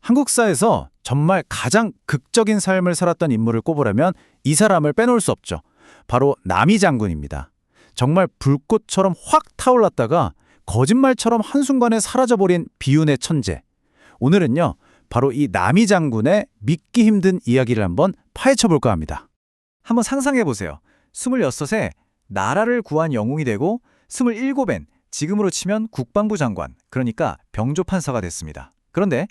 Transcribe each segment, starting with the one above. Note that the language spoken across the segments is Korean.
한국사에서 정말 가장 극적인 삶을 살았던 인물을 꼽으라면 이 사람을 빼놓을 수 없죠. 바로 남이 장군입니다. 정말 불꽃처럼 확 타올랐다가 거짓말처럼 한순간에 사라져버린 비운의 천재. 오늘은요, 바로 이 남이 장군의 믿기 힘든 이야기를 한번 파헤쳐볼까 합니다. 한번 상상해보세요. 26에 나라를 구한 영웅이 되고 27엔 지금으로 치면 국방부 장관, 그러니까 병조판서가 됐습니다. 그런데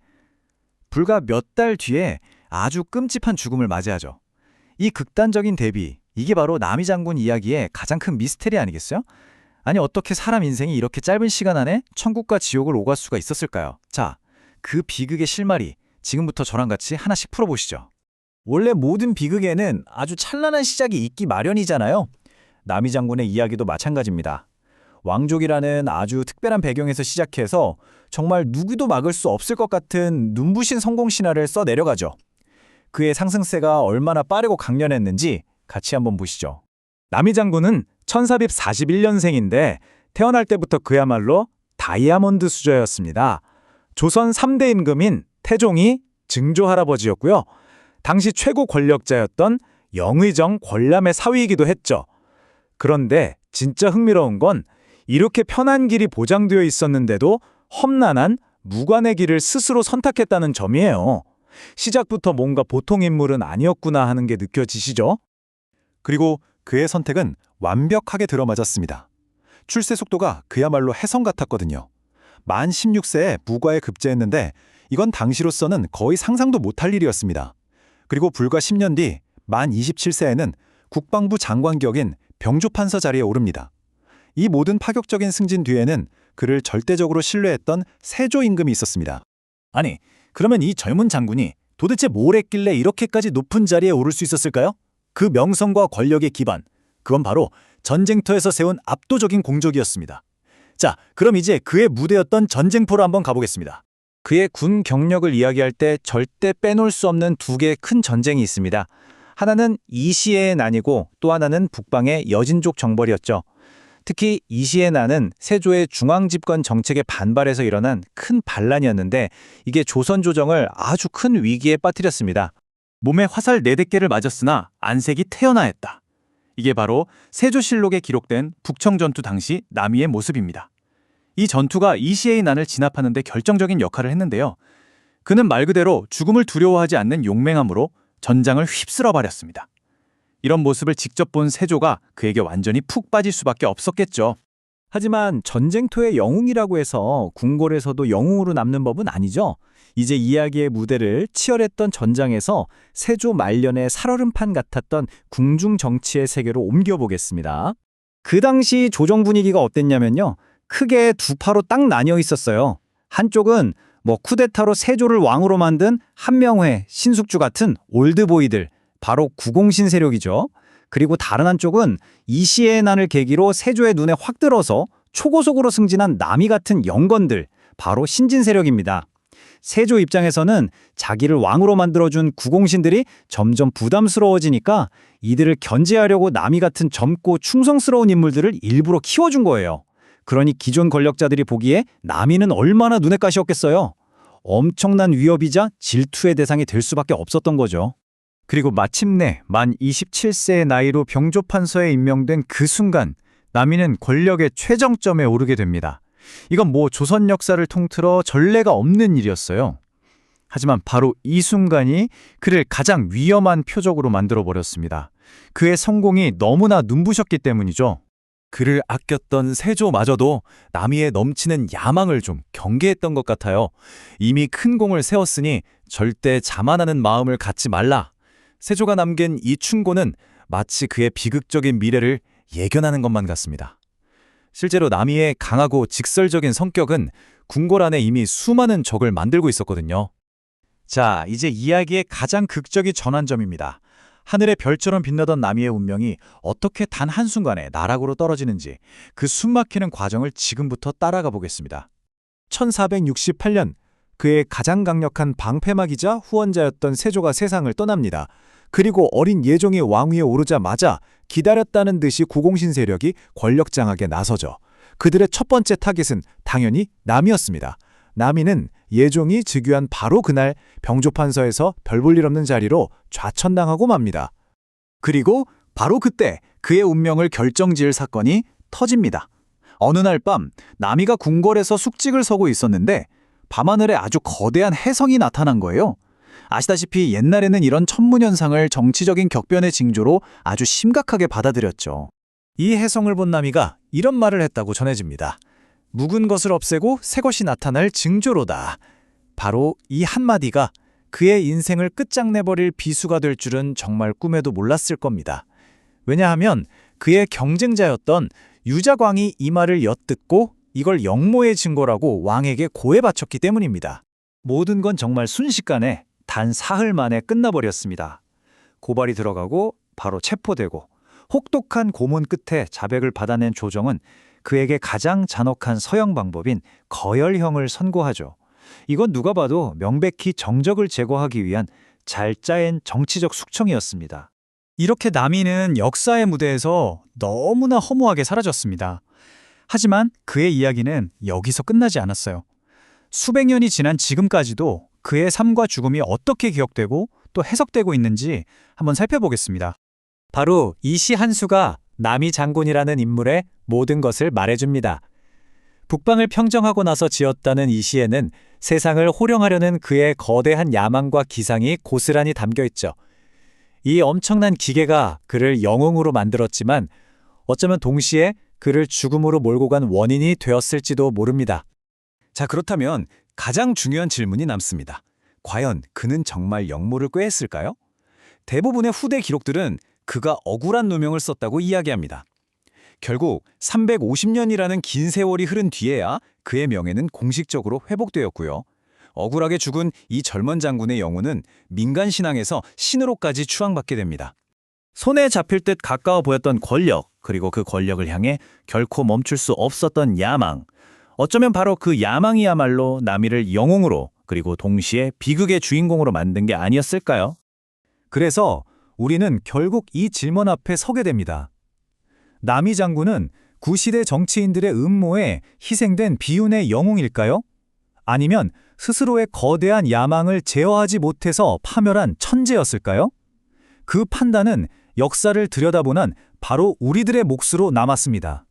불과 몇 달 뒤에 아주 끔찍한 죽음을 맞이하죠. 이 극단적인 대비, 이게 바로 남이 장군 이야기의 가장 큰 미스테리 아니겠어요? 아니 어떻게 사람 인생이 이렇게 짧은 시간 안에 천국과 지옥을 오갈 수가 있었을까요? 자, 그 비극의 실마리 지금부터 저랑 같이 하나씩 풀어보시죠. 원래 모든 비극에는 아주 찬란한 시작이 있기 마련이잖아요. 남이 장군의 이야기도 마찬가지입니다. 왕족이라는 아주 특별한 배경에서 시작해서 정말 누구도 막을 수 없을 것 같은 눈부신 성공 신화를 써내려가죠. 그의 상승세가 얼마나 빠르고 강렬했는지 같이 한번 보시죠. 남이 장군은 1441년생인데 태어날 때부터 그야말로 다이아몬드 수저였습니다. 조선 3대 임금인 태종이 증조 할아버지였고요. 당시 최고 권력자였던 영의정 권람의 사위이기도 했죠. 그런데 진짜 흥미로운 건 이렇게 편한 길이 보장되어 있었는데도 험난한 무관의 길을 스스로 선택했다는 점이에요. 시작부터 뭔가 보통 인물은 아니었구나 하는 게 느껴지시죠? 그리고 그의 선택은 완벽하게 들어맞았습니다. 출세 속도가 그야말로 혜성 같았거든요. 만 16세에 무과에 급제했는데 이건 당시로서는 거의 상상도 못할 일이었습니다. 그리고 불과 10년 뒤 만 27세에는 국방부 장관 격인 병조판서 자리에 오릅니다. 이 모든 파격적인 승진 뒤에는 그를 절대적으로 신뢰했던 세조 임금이 있었습니다. 아니, 그러면 이 젊은 장군이 도대체 뭘 했길래 이렇게까지 높은 자리에 오를 수 있었을까요? 그 명성과 권력의 기반, 그건 바로 전쟁터에서 세운 압도적인 공적이었습니다. 자, 그럼 이제 그의 무대였던 전쟁포로 한번 가보겠습니다. 그의 군 경력을 이야기할 때 절대 빼놓을 수 없는 두 개의 큰 전쟁이 있습니다. 하나는 이시의 난이고 또 하나는 북방의 여진족 정벌이었죠. 특히 이시의 난은 세조의 중앙집권 정책에 반발해서 일어난 큰 반란이었는데 이게 조선 조정을 아주 큰 위기에 빠뜨렸습니다. 몸에 화살 4대께를 맞았으나 안색이 태연하였다. 이게 바로 세조실록에 기록된 북청전투 당시 남이의 모습입니다. 이 전투가 이시의 난을 진압하는 데 결정적인 역할을 했는데요. 그는 말 그대로 죽음을 두려워하지 않는 용맹함으로 전장을 휩쓸어 버렸습니다. 이런 모습을 직접 본 세조가 그에게 완전히 푹 빠질 수밖에 없었겠죠. 하지만 전쟁터의 영웅이라고 해서 궁궐에서도 영웅으로 남는 법은 아니죠. 이제 이야기의 무대를 치열했던 전장에서 세조 말년의 살얼음판 같았던 궁중 정치의 세계로 옮겨보겠습니다. 그 당시 조정 분위기가 어땠냐면요. 크게 두 파로 딱 나뉘어 있었어요. 한쪽은 쿠데타로 세조를 왕으로 만든 한명회, 신숙주 같은 올드보이들, 바로 구공신 세력이죠. 그리고 다른 한쪽은 이시의 난을 계기로 세조의 눈에 확 들어서 초고속으로 승진한 남이 같은 영건들, 바로 신진 세력입니다. 세조 입장에서는 자기를 왕으로 만들어준 구공신들이 점점 부담스러워지니까 이들을 견제하려고 남이 같은 젊고 충성스러운 인물들을 일부러 키워준 거예요. 그러니 기존 권력자들이 보기에 남이는 얼마나 눈엣 가시였겠어요. 엄청난 위협이자 질투의 대상이 될 수밖에 없었던 거죠. 그리고 마침내 만 27세의 나이로 병조판서에 임명된 그 순간 남이는 권력의 최정점에 오르게 됩니다. 이건 조선 역사를 통틀어 전례가 없는 일이었어요. 하지만 바로 이 순간이 그를 가장 위험한 표적으로 만들어버렸습니다. 그의 성공이 너무나 눈부셨기 때문이죠. 그를 아꼈던 세조마저도 남이의 넘치는 야망을 좀 경계했던 것 같아요. 이미 큰 공을 세웠으니 절대 자만하는 마음을 갖지 말라. 세조가 남긴 이 충고는 마치 그의 비극적인 미래를 예견하는 것만 같습니다. 실제로 남이의 강하고 직설적인 성격은 궁궐 안에 이미 수많은 적을 만들고 있었거든요. 자, 이제 이야기의 가장 극적인 전환점입니다. 하늘의 별처럼 빛나던 남이의 운명이 어떻게 단 한순간에 나락으로 떨어지는지 그 숨막히는 과정을 지금부터 따라가 보겠습니다. 1468년 그의 가장 강력한 방패막이자 후원자였던 세조가 세상을 떠납니다. 그리고 어린 예종이 왕위에 오르자마자 기다렸다는 듯이 구공신 세력이 권력장악에 나서죠. 그들의 첫 번째 타깃은 당연히 남이었습니다. 남이는 예종이 즉위한 바로 그날 병조판서에서 별 볼 일 없는 자리로 좌천당하고 맙니다. 그리고 바로 그때 그의 운명을 결정지을 사건이 터집니다. 어느 날 밤 남이가 궁궐에서 숙직을 서고 있었는데 밤하늘에 아주 거대한 혜성이 나타난 거예요. 아시다시피 옛날에는 이런 천문현상을 정치적인 격변의 징조로 아주 심각하게 받아들였죠. 이 혜성을 본 나미가 이런 말을 했다고 전해집니다. 묵은 것을 없애고 새 것이 나타날 징조로다. 바로 이 한마디가 그의 인생을 끝장내버릴 비수가 될 줄은 정말 꿈에도 몰랐을 겁니다. 왜냐하면 그의 경쟁자였던 유자광이 이 말을 엿듣고 이걸 영모의 증거라고 왕에게 고해 바쳤기 때문입니다. 모든 건 정말 순식간에 단 사흘 만에 끝나버렸습니다. 고발이 들어가고 바로 체포되고 혹독한 고문 끝에 자백을 받아낸 조정은 그에게 가장 잔혹한 서형 방법인 거열형을 선고하죠. 이건 누가 봐도 명백히 정적을 제거하기 위한 잘 짜인 정치적 숙청이었습니다. 이렇게 남이는 역사의 무대에서 너무나 허무하게 사라졌습니다. 하지만 그의 이야기는 여기서 끝나지 않았어요. 수백 년이 지난 지금까지도 그의 삶과 죽음이 어떻게 기억되고 또 해석되고 있는지 한번 살펴보겠습니다. 바로 이 시 한 수가 남이 장군이라는 인물의 모든 것을 말해줍니다. 북방을 평정하고 나서 지었다는 이 시에는 세상을 호령하려는 그의 거대한 야망과 기상이 고스란히 담겨 있죠. 이 엄청난 기계가 그를 영웅으로 만들었지만 어쩌면 동시에 그를 죽음으로 몰고 간 원인이 되었을지도 모릅니다. 자, 그렇다면 가장 중요한 질문이 남습니다. 과연 그는 정말 역모를 꾀했을까요? 대부분의 후대 기록들은 그가 억울한 누명을 썼다고 이야기합니다. 결국 350년이라는 긴 세월이 흐른 뒤에야 그의 명예는 공식적으로 회복되었고요. 억울하게 죽은 이 젊은 장군의 영혼은 민간 신앙에서 신으로까지 추앙받게 됩니다. 손에 잡힐 듯 가까워 보였던 권력, 그리고 그 권력을 향해 결코 멈출 수 없었던 야망. 어쩌면 바로 그 야망이야말로 남이를 영웅으로 그리고 동시에 비극의 주인공으로 만든 게 아니었을까요? 그래서 우리는 결국 이 질문 앞에 서게 됩니다. 남이 장군은 구시대 정치인들의 음모에 희생된 비운의 영웅일까요? 아니면 스스로의 거대한 야망을 제어하지 못해서 파멸한 천재였을까요? 그 판단은 역사를 들여다보는 바로 우리들의 몫으로 남았습니다.